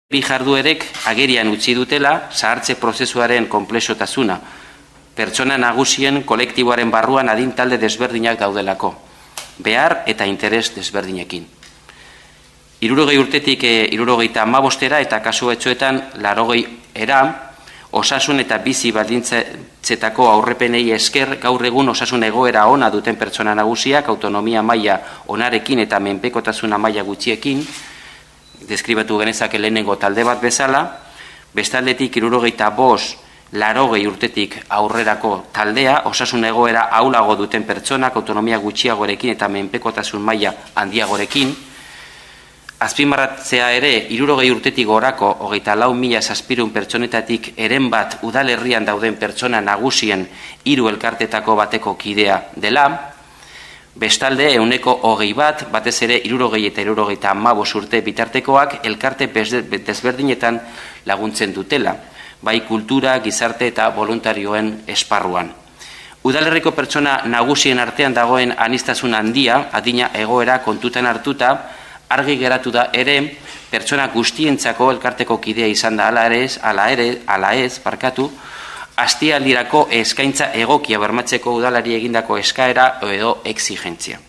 Bi jarduerek agerian utzi dutela zahartze prozesuaren konplexutasuna, pertsona nagusien kolektiboaren barruan adin talde desberdinak daudelako, behar eta interes desberdinekin. 60 urtetik 75 eta kasu batzuetan 80era, osasun eta bizi baldintzetako aurrepenei esker gaur egun osasun egoera ona duten pertsona nagusiak autonomia maila onarekin eta menpekotasuna maila gutxiekin, deskribatu genezake lehenengo talde bat bezala, bestaldetik 75-80 urtetik aurrerako taldea, osasun egoera ahulago duten pertsonak autonomia gutxiagorekin eta menpekotasun maila handiagorekin, azpimarratzea ere 60 urtetik gorako 24.000 pertsonetatik eren bat udalerrian dauden pertsona nagusien 3 elkartetako bateko kidea dela, bestalde, 21 batez ere 60 eta 75 urte bitartekoak elkarte desberdinetan laguntzen dutela, bai kultura, gizarte eta voluntarioen esparruan. Udalerriko pertsona nagusien artean dagoen aniztasun handia, adina egoera kontutan hartuta, argi geratu da ere, pertsona guztientzako elkarteko kidea izan da ala ez, astialdirako eskaintza egokia bermatzeko udalari egindako eskaera edo exigentzia.